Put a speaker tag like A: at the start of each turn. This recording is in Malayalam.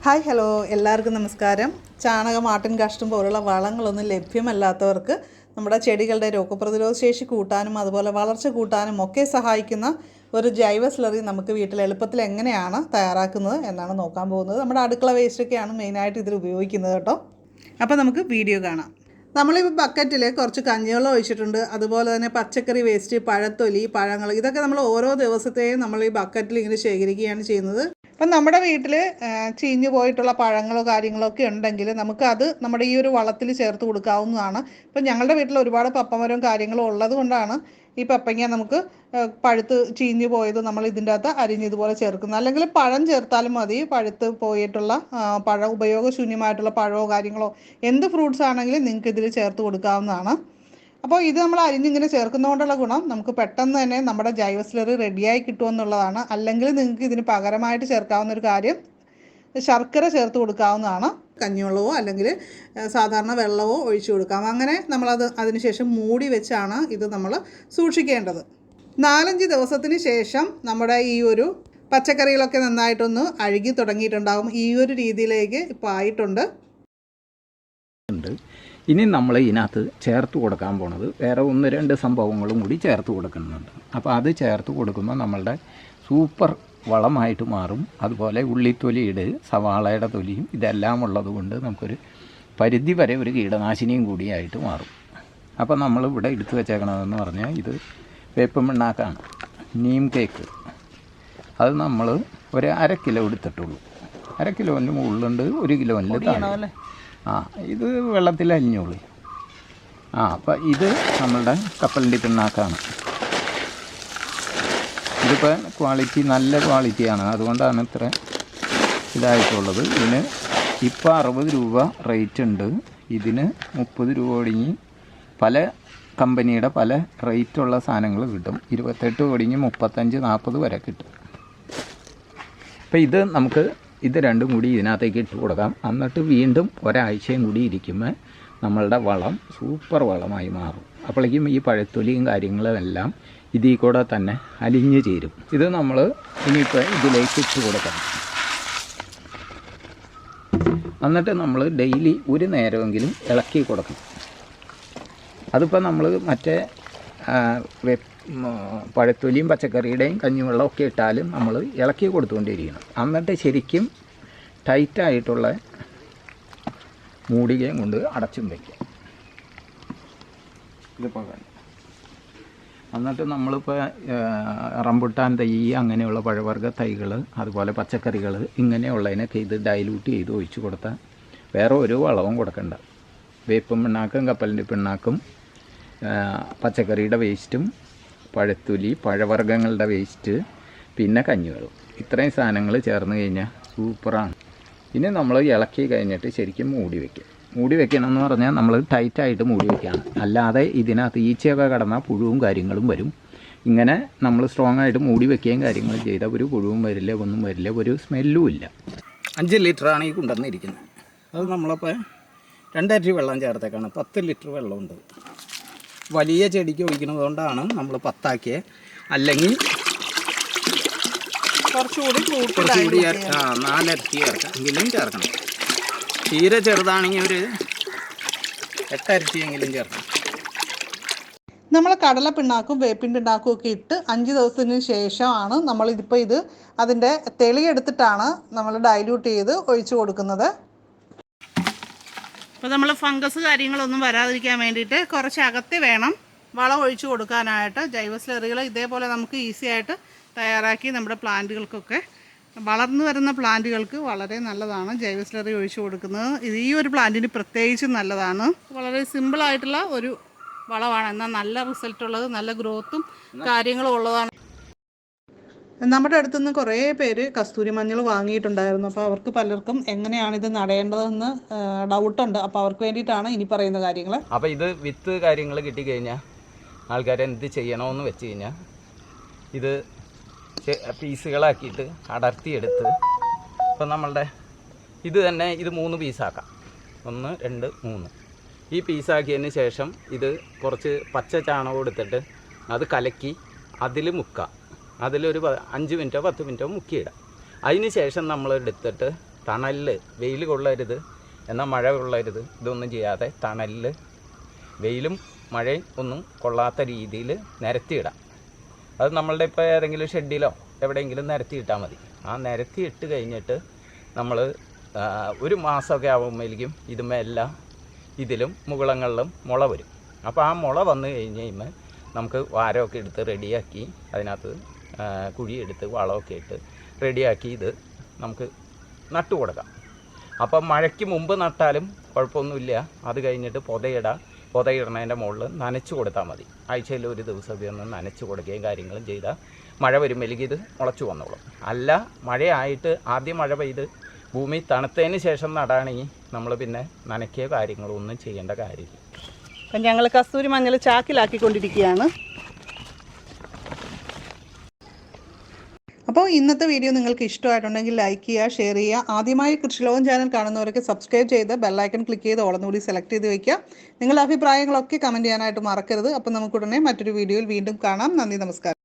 A: ഹായ് ഹലോ എല്ലാവർക്കും നമസ്കാരം. ചാണകം ആട്ടിൻ കാഷ്ടം പോലുള്ള വളങ്ങളൊന്നും ലഭ്യമല്ലാത്തവർക്ക് നമ്മുടെ ചെടികളുടെ രോഗപ്രതിരോധ ശേഷി കൂട്ടാനും അതുപോലെ വളർച്ച കൂട്ടാനും ഒക്കെ സഹായിക്കുന്ന ഒരു ജൈവ സ്ലറി നമുക്ക് വീട്ടിൽ എളുപ്പത്തിൽ എങ്ങനെയാണ് തയ്യാറാക്കുന്നത് എന്നാണ് നോക്കാൻ പോകുന്നത്. നമ്മുടെ അടുക്കള വേസ്റ്റൊക്കെയാണ് മെയിനായിട്ട് ഇതിൽ ഉപയോഗിക്കുന്നത് കേട്ടോ. അപ്പോൾ നമുക്ക് വീഡിയോ കാണാം. നമ്മളിപ്പോൾ ബക്കറ്റിൽ കുറച്ച് കഞ്ഞിവെള്ളം ഒഴിച്ചിട്ടുണ്ട്. അതുപോലെ തന്നെ പച്ചക്കറി വേസ്റ്റ്, പഴത്തൊലി, പഴങ്ങൾ, ഇതൊക്കെ നമ്മൾ ഓരോ ദിവസത്തെയും നമ്മൾ ഈ ബക്കറ്റിൽ ഇങ്ങനെ ശേഖരിക്കുകയാണ് ചെയ്യുന്നത്. അപ്പം നമ്മുടെ വീട്ടിൽ ചീഞ്ഞു പോയിട്ടുള്ള പഴങ്ങളോ കാര്യങ്ങളോ ഒക്കെ ഉണ്ടെങ്കിൽ നമുക്കത് നമ്മുടെ ഈ ഒരു വളത്തിൽ ചേർത്ത് കൊടുക്കാവുന്നതാണ്. ഇപ്പം ഞങ്ങളുടെ വീട്ടിൽ ഒരുപാട് പപ്പമരവും കാര്യങ്ങളും ഉള്ളത് കൊണ്ടാണ് ഈ പപ്പങ്ങ നമുക്ക് പഴുത്ത് ചീഞ്ഞു പോയത് നമ്മൾ ഇതിൻ്റെ അകത്ത് അരിഞ്ഞിതുപോലെ ചേർക്കുന്നത്. അല്ലെങ്കിൽ പഴം ചേർത്താലും മതി. പഴുത്ത് പോയിട്ടുള്ള ഉപയോഗശൂന്യമായിട്ടുള്ള പഴമോ കാര്യങ്ങളോ എന്ത് ഫ്രൂട്ട്സ് ആണെങ്കിലും നിങ്ങൾക്ക് ഇതിൽ ചേർത്ത് കൊടുക്കാവുന്നതാണ്. അപ്പോൾ ഇത് നമ്മൾ അരിഞ്ഞിങ്ങനെ ചേർക്കുന്നതുകൊണ്ടുള്ള ഗുണം നമുക്ക് പെട്ടെന്ന് തന്നെ നമ്മുടെ ജൈവ സ്ലറി റെഡിയായി കിട്ടുമെന്നുള്ളതാണ്. അല്ലെങ്കിൽ നിങ്ങൾക്ക് ഇതിന് പകരമായിട്ട് ചേർക്കാവുന്ന ഒരു കാര്യം ശർക്കര ചേർത്ത് കൊടുക്കാവുന്നതാണ്. കഞ്ഞിവെള്ളമോ അല്ലെങ്കിൽ സാധാരണ വെള്ളമോ ഒഴിച്ചു കൊടുക്കാം. അങ്ങനെ നമ്മളത് അതിനുശേഷം മൂടി വെച്ചാണ് ഇത് നമ്മൾ സൂക്ഷിക്കേണ്ടത്. 4-5 ദിവസത്തിന് ശേഷം നമ്മുടെ ഈ ഒരു പച്ചക്കറികളൊക്കെ നന്നായിട്ടൊന്ന് അഴുകി തുടങ്ങിയിട്ടുണ്ടാകും. ഈ ഒരു രീതിയിലേക്ക് ഇപ്പോൾ ആയിട്ടുണ്ട്.
B: ഇനി നമ്മൾ ഇതിനകത്ത് ചേർത്ത് കൊടുക്കാൻ പോണത് വേറെ 1-2 സംഭവങ്ങളും കൂടി ചേർത്ത് കൊടുക്കുന്നുണ്ട്. അപ്പോൾ അത് ചേർത്ത് കൊടുക്കുമ്പോൾ നമ്മളുടെ സൂപ്പർ വളമായിട്ട് മാറും. അതുപോലെ ഉള്ളിത്തൊലിയുടെ, സവാളയുടെ തൊലിയും ഇതെല്ലാം ഉള്ളത് കൊണ്ട് നമുക്കൊരു പരിധി വരെ ഒരു കീടനാശിനിയും കൂടിയായിട്ട് മാറും. അപ്പോൾ നമ്മളിവിടെ എടുത്തു വെച്ചേക്കണതെന്ന് പറഞ്ഞാൽ ഇത് വേപ്പും പിണ്ണാക്കാണ്. നീം കേക്ക് അത് നമ്മൾ ഒരു 1/2 കിലോ എടുത്തിട്ടുള്ളൂ. 1/2 കിലോന് മുകളിലുണ്ട്, 1 കിലോനിൽ താഴെ. ഇത് വെള്ളത്തിൽ അലിഞ്ഞോളൂ. അപ്പം ഇത് നമ്മളുടെ കപ്പലിൻ്റെ പിണ്ണാക്കാണ്. ഇതിപ്പോൾ ക്വാളിറ്റി നല്ല ക്വാളിറ്റിയാണ്, അതുകൊണ്ടാണ് ഇത്ര ഇതായിട്ടുള്ളത്. ഇതിന് ഇപ്പോൾ 60 രൂപ റേറ്റ് ഉണ്ട്. ഇതിന് 30 രൂപ ഒടുങ്ങി പല കമ്പനിയുടെ പല റേറ്റുള്ള സാധനങ്ങൾ കിട്ടും. 28 ഒടുങ്ങി 35-40 വരെ കിട്ടും. അപ്പോൾ ഇത് നമുക്ക് ഇത് രണ്ടും കൂടി ഇതിനകത്തേക്ക് ഇട്ട് കൊടുക്കാം. എന്നിട്ട് വീണ്ടും ഒരാഴ്ചയും കൂടി ഇരിക്കുമ്പോൾ നമ്മളുടെ വളം സൂപ്പർ വളമായി മാറും. അപ്പോഴേക്കും ഈ പഴത്തൊലിയും കാര്യങ്ങളും എല്ലാം ഇതിൽ കൂടെ തന്നെ അലിഞ്ഞു ചേരും. ഇത് നമ്മൾ ഇനിയിപ്പോൾ ഇതിലേക്ക് ഇട്ട് കൊടുക്കണം. എന്നിട്ട് നമ്മൾ ഡെയിലി ഒരു നേരമെങ്കിലും ഇളക്കി കൊടുക്കണം. അതിപ്പോൾ നമ്മൾ മറ്റേ പഴത്തൊലിയും പച്ചക്കറിയുടെയും കഞ്ഞിവെള്ളമൊക്കെ ഇട്ടാലും നമ്മൾ ഇളക്കി കൊടുത്തുകൊണ്ടിരിക്കണം. എന്നിട്ട് ശരിക്കും ടൈറ്റായിട്ടുള്ള മൂടികയും കൊണ്ട് അടച്ചും വയ്ക്കുക. ഇതിപ്പോൾ എന്നിട്ട് നമ്മളിപ്പോൾ റംബുട്ടാൻ തൈ, അങ്ങനെയുള്ള പഴവർഗ്ഗ തൈകൾ, അതുപോലെ പച്ചക്കറികൾ, ഇങ്ങനെയുള്ളതിനൊക്കെ ഇത് ഡൈലൂട്ട് ചെയ്ത് ഒഴിച്ചു കൊടുത്താൽ വേറെ ഒരു വളവും കൊടുക്കണ്ട. വേപ്പും പിണ്ണാക്കും, കപ്പലിൻ്റെ പിണ്ണാക്കും, പച്ചക്കറിയുടെ വേസ്റ്റും, പഴത്തൊലി, പഴവർഗ്ഗങ്ങളുടെ വേസ്റ്റ്, പിന്നെ കഞ്ഞിവെള്ളം, ഇത്രയും സാധനങ്ങൾ ചേർന്ന് കഴിഞ്ഞാൽ സൂപ്പറാണ്. ഇനി നമ്മൾ ഇളക്കി കഴിഞ്ഞിട്ട് ശരിക്കും മൂടി വയ്ക്കും. മൂടി വെക്കണമെന്ന് പറഞ്ഞാൽ നമ്മൾ ടൈറ്റായിട്ട് മൂടി വയ്ക്കുകയാണ്. അല്ലാതെ ഇതിനകത്ത് ഈച്ചയൊക്കെ കടന്നാൽ പുഴുവും കാര്യങ്ങളും വരും. ഇങ്ങനെ നമ്മൾ സ്ട്രോങ് ആയിട്ട് മൂടി വയ്ക്കുകയും കാര്യങ്ങളും ചെയ്താൽ ഒരു പുഴുവും വരില്ല, ഒന്നും വരില്ല, ഒരു സ്മെല്ലും ഇല്ല. 5 ലിറ്ററാണ് ഈ കൊണ്ടുവന്നിരിക്കുന്നത്. അത് നമ്മളപ്പോൾ 2 ഇരട്ടി വെള്ളം ചേർത്തേക്കാണ്. 10 ലിറ്റർ വെള്ളമുണ്ട്. വലിയ ചെടിക്ക് ഒഴിക്കുന്നത് കൊണ്ടാണ് നമ്മൾ 10 ആക്കിയത്. അല്ലെങ്കിൽ കുറച്ചുകൂടി 4 ഇരട്ടി ചേർക്കാം. എങ്കിലും ചേർക്കണം. തീരെ ചെറുതാണെങ്കിൽ ഒരു 8 ഇരട്ടിയെങ്കിലും ചേർക്കണം.
A: നമ്മൾ കടല പിണ്ണാക്കും വേപ്പിൻ പിണ്ണാക്കും ഒക്കെ ഇട്ട് 5 ദിവസത്തിന് ശേഷമാണ് നമ്മളിതിപ്പോൾ ഇത് അതിൻ്റെ തെളിയെടുത്തിട്ടാണ് നമ്മൾ ഡൈല്യൂട്ട് ചെയ്ത് ഒഴിച്ചു കൊടുക്കുന്നത്. അപ്പോൾ നമ്മൾ ഫംഗസ് കാര്യങ്ങളൊന്നും വരാതിരിക്കാൻ വേണ്ടിയിട്ട് കുറച്ച് അകത്തി വേണം വളം ഒഴിച്ചു കൊടുക്കാനായിട്ട്. ജൈവ സ്ലറികൾ ഇതേപോലെ നമുക്ക് ഈസി ആയിട്ട് തയ്യാറാക്കി നമ്മുടെ പ്ലാന്റുകൾക്കൊക്കെ, വളർന്നു വരുന്ന പ്ലാന്റുകൾക്ക് വളരെ നല്ലതാണ് ജൈവ സ്ലറി ഒഴിച്ചു കൊടുക്കുന്നത്. ഇത് ഈ ഒരു പ്ലാന്റിന് പ്രത്യേകിച്ചും നല്ലതാണ്. വളരെ സിമ്പിളായിട്ടുള്ള ഒരു വളമാണ്, എന്നാൽ നല്ല റിസൾട്ടുള്ളത്, നല്ല ഗ്രോത്തും കാര്യങ്ങളും ഉള്ളതാണ്. നമ്മുടെ അടുത്തുനിന്ന് കുറേ പേര് കസ്തൂരി മഞ്ഞൾ വാങ്ങിയിട്ടുണ്ടായിരുന്നു. അപ്പോൾ അവർക്ക് പലർക്കും എങ്ങനെയാണിത് നടേണ്ടതെന്ന് ഡൗട്ടുണ്ട്. അപ്പോൾ അവർക്ക് വേണ്ടിയിട്ടാണ് ഇനി പറയുന്ന കാര്യങ്ങൾ.
B: അപ്പോൾ ഇത് വിത്ത് കാര്യങ്ങൾ കിട്ടിക്കഴിഞ്ഞാൽ ആൾക്കാർ എന്ത് ചെയ്യണമെന്ന് വെച്ച് കഴിഞ്ഞാൽ ഇത് പീസുകളാക്കിയിട്ട് അടർത്തിയെടുത്ത്, ഇപ്പം നമ്മളുടെ ഇത് തന്നെ ഇത് 3 പീസാക്കാം. 1, 2, 3. ഈ പീസാക്കിയതിന് ശേഷം ഇത് കുറച്ച് പച്ച ചാണകം എടുത്തിട്ട് അത് കലക്കി അതിൽ മുക്കാം. അതിലൊരു 5 മിനിറ്റോ 10 മിനിറ്റോ മുക്കിയിടാം. അതിന് ശേഷം നമ്മൾ എടുത്തിട്ട് തണലിൽ വെയിൽ കൊള്ളരുത്, എന്നാൽ മഴ കൊള്ളരുത്, ഇതൊന്നും ചെയ്യാതെ തണലിൽ വെയിലും മഴയും ഒന്നും കൊള്ളാത്ത രീതിയിൽ നിരത്തിയിടാം. അത് നമ്മളുടെ ഇപ്പോൾ ഏതെങ്കിലും ഷെഡിലോ എവിടെയെങ്കിലും നിരത്തിയിട്ടാൽ മതി. ആ നിരത്തിയിട്ട് കഴിഞ്ഞിട്ട് നമ്മൾ ഒരു മാസമൊക്കെ ആകുമ്പോഴേക്കും ഇതുമെല്ലാം ഇതിലും മുകളങ്ങളിലും മുള വരും. അപ്പോൾ ആ മുള വന്നു കഴിഞ്ഞ് കഴിയുമ്പോൾ നമുക്ക് വാരമൊക്കെ എടുത്ത് റെഡിയാക്കി അതിനകത്ത് കുഴിയെടുത്ത് വളമൊക്കെ ഇട്ട് റെഡിയാക്കി ഇത് നമുക്ക് നട്ടു കൊടുക്കാം. അപ്പം മഴയ്ക്ക് മുമ്പ് നട്ടാലും കുഴപ്പമൊന്നുമില്ല. അത് കഴിഞ്ഞിട്ട് പുതയിടണതിൻ്റെ മുകളിൽ നനച്ച് കൊടുത്താൽ മതി. ആഴ്ചയിൽ ഒരു ദിവസമൊക്കെ ഒന്ന് നനച്ച് കൊടുക്കുകയും കാര്യങ്ങളും ചെയ്താൽ മഴ വരുമ്പോഴേക്കും ഇത് മുളച്ചു വന്നോളും. അല്ല, മഴയായിട്ട് ആദ്യം മഴ പെയ്ത് ഭൂമി തണുത്തതിന് ശേഷം നടാണെങ്കിൽ നമ്മൾ പിന്നെ നനയ്ക്കുക കാര്യങ്ങളോ ഒന്നും ചെയ്യേണ്ട കാര്യമില്ല.
A: അപ്പം ഞങ്ങൾ കസ്തൂരി മഞ്ഞൾ ചാക്കിലാക്കിക്കൊണ്ടിരിക്കുകയാണ്. അപ്പോൾ ഇന്നത്തെ വീഡിയോ നിങ്ങൾക്ക് ഇഷ്ടമായിട്ടുണ്ടെങ്കിൽ ലൈക്ക് ചെയ്യുക, ഷെയർ ചെയ്യുക. ആദ്യമായി കൃഷിലോകം ചാനൽ കാണുന്നവരൊക്കെ സബ്സ്ക്രൈബ് ചെയ്ത് ബെല്ലൈക്കൺ ക്ലിക്ക് ചെയ്ത് ഓളെന്നുകൂടി സെലക്ട് ചെയ്ത് വയ്ക്കുക. നിങ്ങളുടെ അഭിപ്രായങ്ങളൊക്കെ കമൻറ്റ് ചെയ്യാനായിട്ട് മറക്കരുത്. അപ്പോൾ നമുക്കുടനെ മറ്റൊരു വീഡിയോയിൽ വീണ്ടും കാണാം. നന്ദി, നമസ്കാരം.